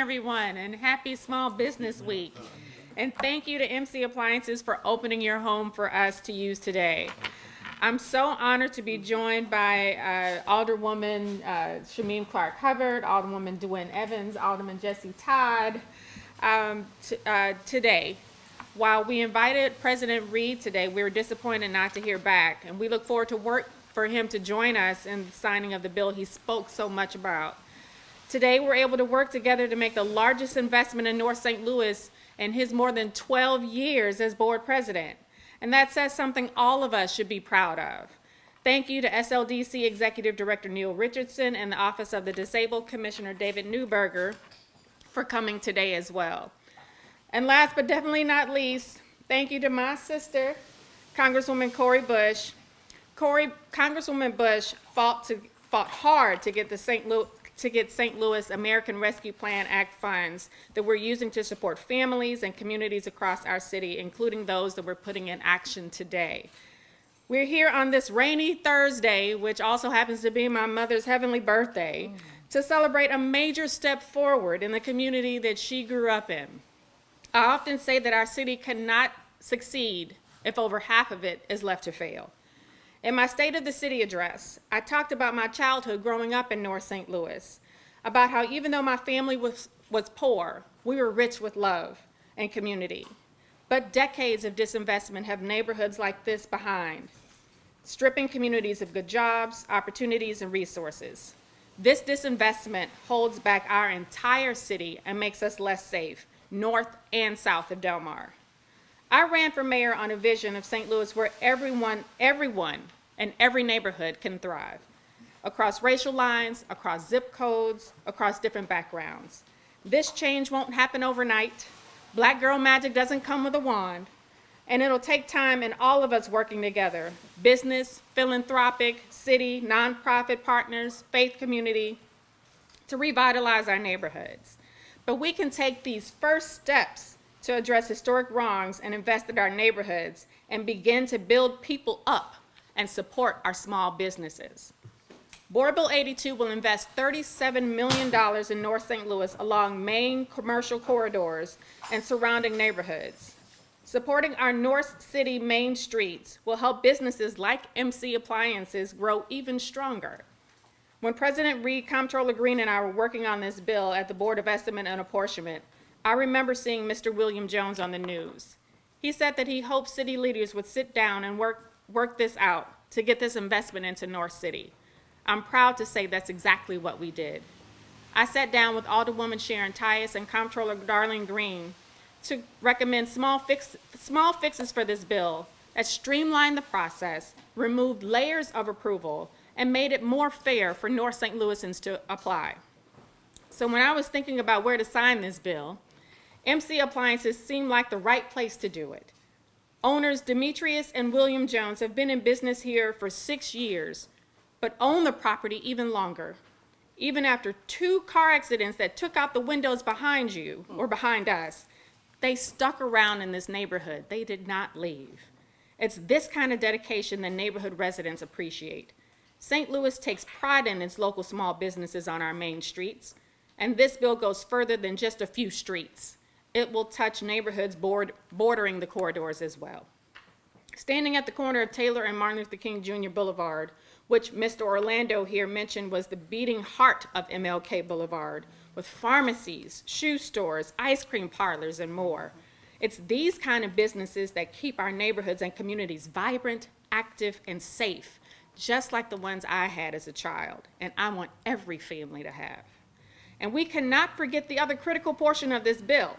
everyone, and happy Small Business Week. And thank you to MC Appliances for opening your home for us to use today. I'm so honored to be joined by Alderwoman Shameen Clark-Hubbard, Alderwoman Dwayne Evans, Alderman Jesse Todd today. While we invited President Reed today, we were disappointed not to hear back, and we look forward to work for him to join us in the signing of the bill he spoke so much about. Today, we're able to work together to make the largest investment in North St. Louis in his more than 12 years as board president. And that says something all of us should be proud of. Thank you to SLDC Executive Director Neil Richardson and the Office of the Disabled Commissioner David Newberger for coming today as well. And last but definitely not least, thank you to my sister, Congresswoman Cori Bush. Congresswoman Bush fought hard to get the St. Louis American Rescue Plan Act funds that we're using to support families and communities across our city, including those that we're putting in action today. We're here on this rainy Thursday, which also happens to be my mother's heavenly birthday, to celebrate a major step forward in the community that she grew up in. I often say that our city cannot succeed if over half of it is left to fail. In my State of the City address, I talked about my childhood growing up in North St. Louis, about how even though my family was poor, we were rich with love and community. But decades of disinvestment have neighborhoods like this behind, stripping communities of good jobs, opportunities, and resources. This disinvestment holds back our entire city and makes us less safe, north and south of Del Mar. I ran for mayor on a vision of St. Louis where everyone and every neighborhood can thrive, across racial lines, across zip codes, across different backgrounds. This change won't happen overnight. Black girl magic doesn't come with a wand, and it'll take time and all of us working together, business, philanthropic, city, nonprofit partners, faith community, to revitalize our neighborhoods. But we can take these first steps to address historic wrongs and invest in our neighborhoods and begin to build people up and support our small businesses. Board Bill 82 will invest $37 million in North St. Louis along main commercial corridors and surrounding neighborhoods. Supporting our North City main streets will help businesses like MC Appliances grow even stronger. When President Reed, Comptroller Green, and I were working on this bill at the Board of Estimate and Apportionment, I remember seeing Mr. William Jones on the news. He said that he hoped city leaders would sit down and work this out to get this investment into North City. I'm proud to say that's exactly what we did. I sat down with Alderwoman Sharon Tyus and Comptroller Darlene Green to recommend small fixes for this bill that streamlined the process, removed layers of approval, and made it more fair for North St. Louisans to apply. So when I was thinking about where to sign this bill, MC Appliances seemed like the right place to do it. Owners Demetrius and William Jones have been in business here for 6 years, but own the property even longer. Even after 2 car accidents that took out the windows behind you or behind us, they stuck around in this neighborhood. They did not leave. It's this kind of dedication that neighborhood residents appreciate. St. Louis takes pride in its local small businesses on our main streets, and this bill goes further than just a few streets. It will touch neighborhoods bordering the corridors as well. Standing at the corner of Taylor and Martin Luther King Jr. Boulevard, which Mr. Orlando here mentioned was the beating heart of MLK Boulevard, with pharmacies, shoe stores, ice cream parlors, and more. It's these kind of businesses that keep our neighborhoods and communities vibrant, active, and safe, just like the ones I had as a child, and I want every family to have. And we cannot forget the other critical portion of this bill,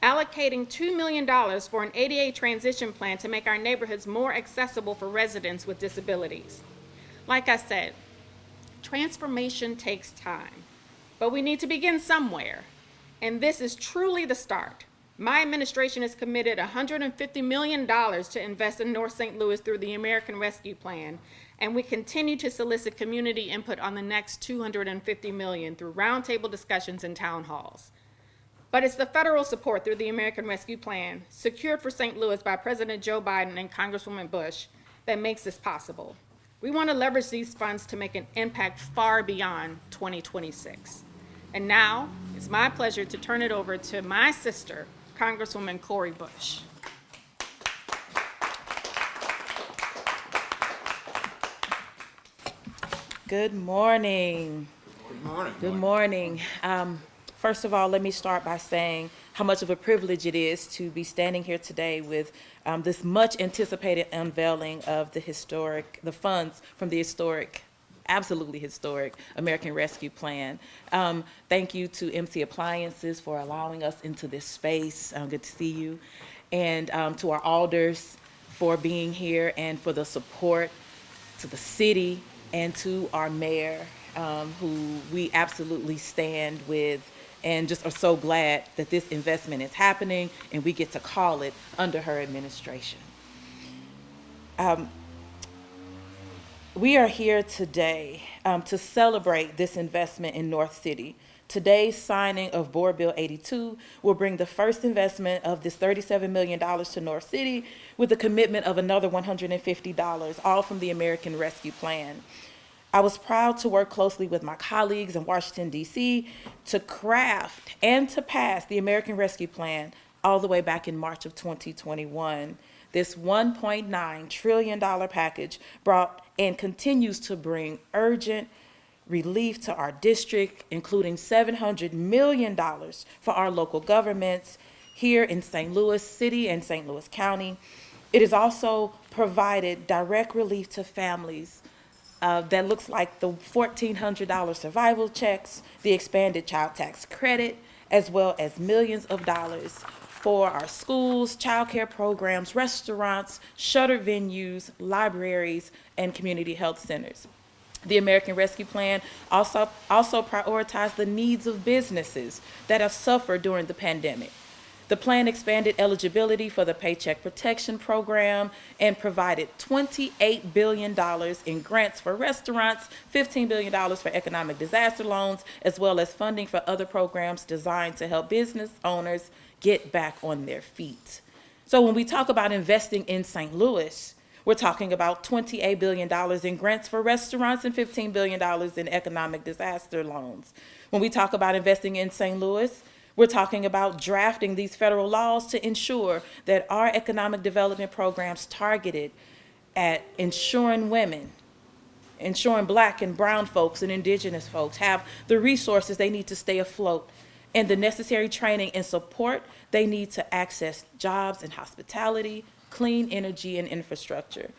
allocating $2 million for an ADA transition plan to make our neighborhoods more accessible for residents with disabilities. Like I said, transformation takes time, but we need to begin somewhere, and this is truly the start. My administration has committed $150 million to invest in North St. Louis through the American Rescue Plan, and we continue to solicit community input on the next $250 million through roundtable discussions and town halls. But it's the federal support through the American Rescue Plan, secured for St. Louis by President Joe Biden and Congresswoman Bush, that makes this possible. We want to leverage these funds to make an impact far beyond 2026. And now, it's my pleasure to turn it over to my sister, Congresswoman Cori Bush. Good morning. Good morning. Good morning. First of all, let me start by saying how much of a privilege it is to be standing here today with this much anticipated unveiling of the funds from the absolutely historic American Rescue Plan. Thank you to MC Appliances for allowing us into this space. Good to see you. And to our alders for being here and for the support, to the city and to our mayor, who we absolutely stand with and just are so glad that this investment is happening and we get to call it under her administration. We are here today to celebrate this investment in North City. Today's signing of Board Bill 82 will bring the first investment of this $37 million to North City with a commitment of another $150, all from the American Rescue Plan. I was proud to work closely with my colleagues in Washington, D.C. to craft and to pass the American Rescue Plan all the way back in March of 2021. This $1.9 trillion package brought and continues to bring urgent relief to our district, including $700 million for our local governments here in St. Louis City and St. Louis County. It has also provided direct relief to families that looks like the $1,400 survival checks, the expanded child tax credit, as well as millions of dollars for our schools, child care programs, restaurants, shuttered venues, libraries, and community health centers. The American Rescue Plan also prioritized the needs of businesses that have suffered during the pandemic. The plan expanded eligibility for the Paycheck Protection Program and provided $28 billion in grants for restaurants, $15 billion for economic disaster loans, as well as funding for other programs designed to help business owners get back on their feet. So when we talk about investing in St. Louis, we're talking about $28 billion in grants for restaurants and $15 billion in economic disaster loans. When we talk about investing in St. Louis, we're talking about drafting these federal laws to ensure that our economic development programs targeted at ensuring women, ensuring Black and brown folks and indigenous folks have the resources they need to stay afloat and the necessary training and support they need to access jobs in hospitality, clean energy, and infrastructure.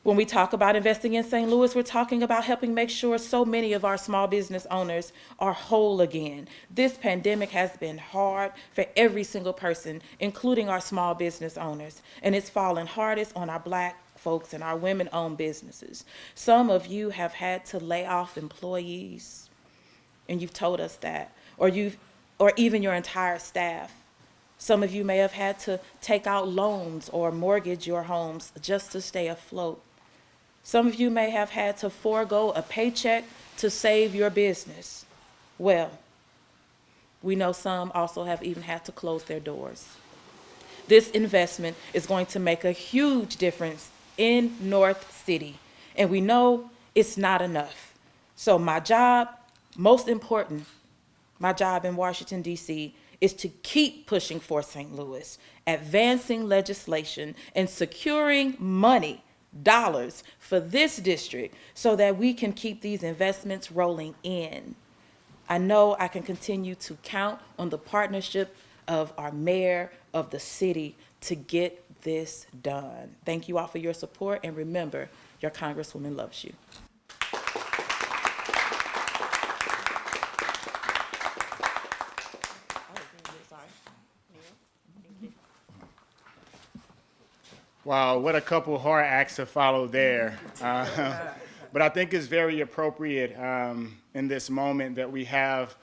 When we talk about investing in St. Louis, we're talking about helping make sure so many of our small business owners are whole again. This pandemic has been hard for every single person, including our small business owners, and it's fallen hardest on our Black folks and our women-owned businesses. Some of you have had to lay off employees, and you've told us that, or even your entire staff. Some of you may have had to take out loans or mortgage your homes just to stay afloat. Some of you may have had to forego a paycheck to save your business. Well, we know some also have even had to close their doors. This investment is going to make a huge difference in North City, and we know it's not enough. So my job, most important, my job in Washington, D.C., is to keep pushing for St. Louis, advancing legislation, and securing money, dollars, for this district so that we can keep these investments rolling in. I know I can continue to count on the partnership of our mayor, of the city, to get this done. Thank you all for your support, and remember, your Congresswoman loves you. Wow, what a couple hard acts to follow there. But I think it's very appropriate in this moment that we have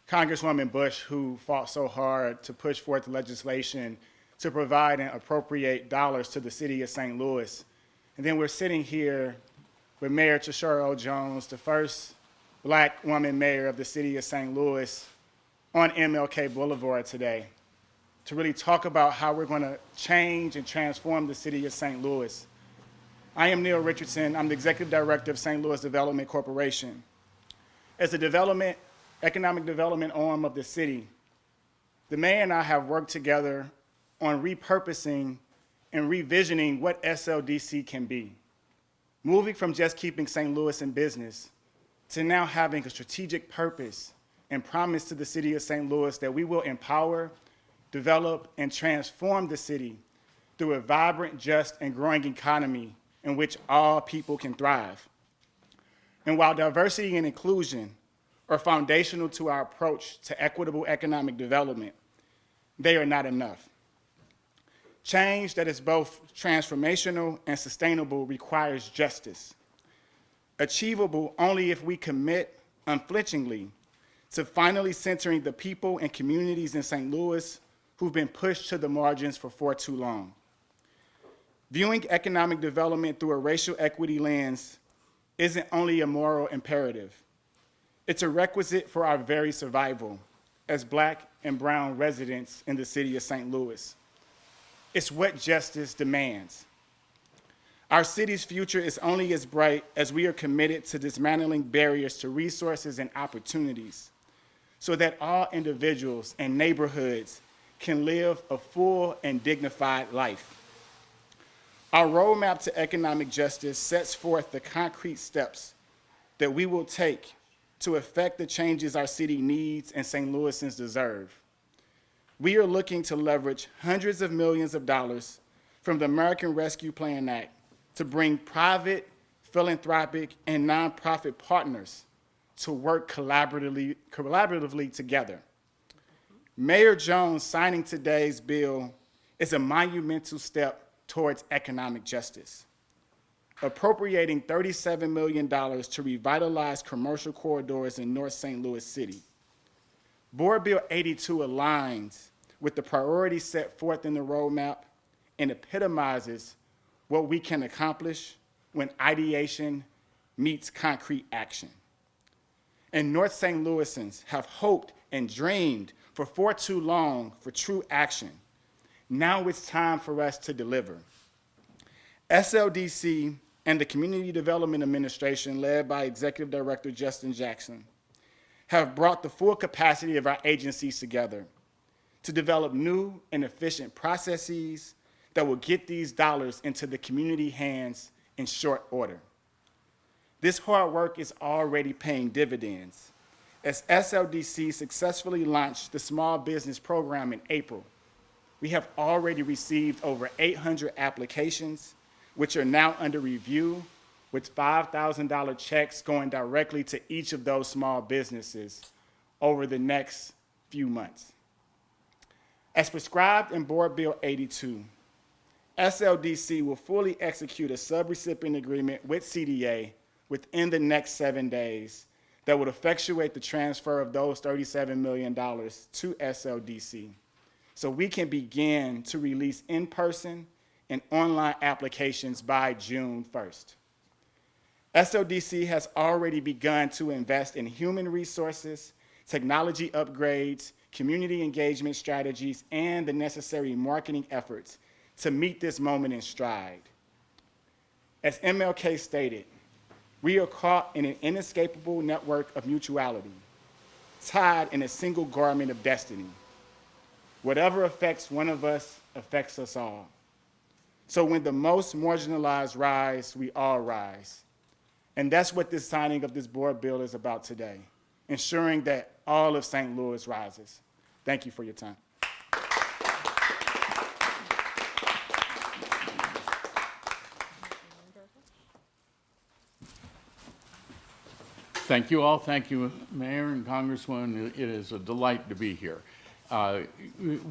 Congresswoman Bush, who fought so hard to push forth the legislation to provide and appropriate dollars to the city of St. Louis. And then we're sitting here with Mayor Tishaura O. Jones, the first Black woman mayor of the city of St. Louis, on MLK Boulevard today, to really talk about how we're going to change and transform the city of St. Louis. I am Neil Richardson. I'm the Executive Director of St. Louis Development Corporation. As a economic development arm of the city, the mayor and I have worked together on repurposing and revisioning what SLDC can be, moving from just keeping St. Louis in business to now having a strategic purpose and promise to the city of St. Louis that we will empower, develop, and transform the city through a vibrant, just, and growing economy in which all people can thrive. And while diversity and inclusion are foundational to our approach to equitable economic development, they are not enough. Change that is both transformational and sustainable requires justice, achievable only if we commit unflinchingly to finally centering the people and communities in St. Louis who've been pushed to the margins for far too long. Viewing economic development through a racial equity lens isn't only a moral imperative, it's a requisite for our very survival as Black and brown residents in the city of St. Louis. It's what justice demands. Our city's future is only as bright as we are committed to dismantling barriers to resources and opportunities so that all individuals and neighborhoods can live a full and dignified life. Our roadmap to economic justice sets forth the concrete steps that we will take to effect the changes our city needs and St. Louisans deserve. We are looking to leverage hundreds of millions of dollars from the American Rescue Plan Act to bring private, philanthropic, and nonprofit partners to work collaboratively together. Mayor Jones signing today's bill is a monumental step towards economic justice, appropriating $37 million to revitalize commercial corridors in North St. Louis City. Board Bill 82 aligns with the priorities set forth in the roadmap and epitomizes what we can accomplish when ideation meets concrete action. And North St. Louisans have hoped and dreamed for far too long for true action. Now it's time for us to deliver. SLDC and the Community Development Administration, led by Executive Director Justin Jackson, have brought the full capacity of our agencies together to develop new and efficient processes that will get these dollars into the community hands in short order. This hard work is already paying dividends. As SLDC successfully launched the Small Business Program in April, we have already received over 800 applications, which are now under review, with $5,000 checks going directly to each of those small businesses over the next few months. As prescribed in Board Bill 82, SLDC will fully execute a subrecipient agreement with CDA within the next 7 days that would effectuate the transfer of those $37 million to SLDC so we can begin to release in-person and online applications by June 1st. SLDC has already begun to invest in human resources, technology upgrades, community engagement strategies, and the necessary marketing efforts to meet this moment in stride. As MLK stated, we are caught in an inescapable network of mutuality, tied in a single garment of destiny. Whatever affects one of us affects us all. So when the most marginalized rise, we all rise. And that's what this signing of this board bill is about today, ensuring that all of St. Louis rises. Thank you for your time. Thank you all. Thank you, Mayor and Congresswoman. It is a delight to be here.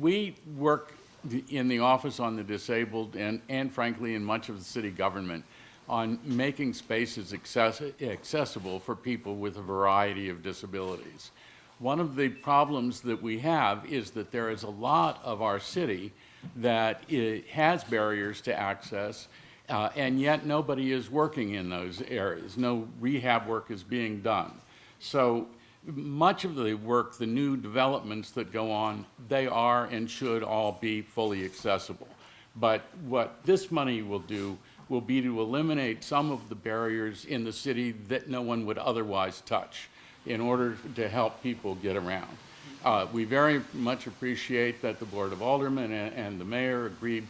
We work in the Office on the Disabled and frankly in much of the city government on making spaces accessible for people with a variety of disabilities. One of the problems that we have is that there is a lot of our city that has barriers to access, and yet nobody is working in those areas. No rehab work is being done. So much of the work, the new developments that go on, they are and should all be fully accessible. But what this money will do will be to eliminate some of the barriers in the city that no one would otherwise touch. in order to help people get around. We very much appreciate that the Board of Aldermen and the mayor agreed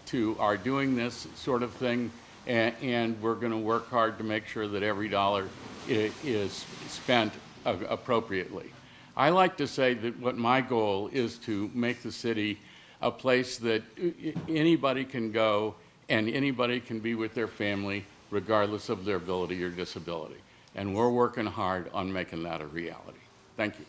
to our doing this sort of thing, and we're going to work hard to make sure that every dollar is spent appropriately. I like to say that what my goal is to make the city a place that anybody can go and anybody can be with their family regardless of their ability or disability. And we're working hard on making that a reality. Thank you.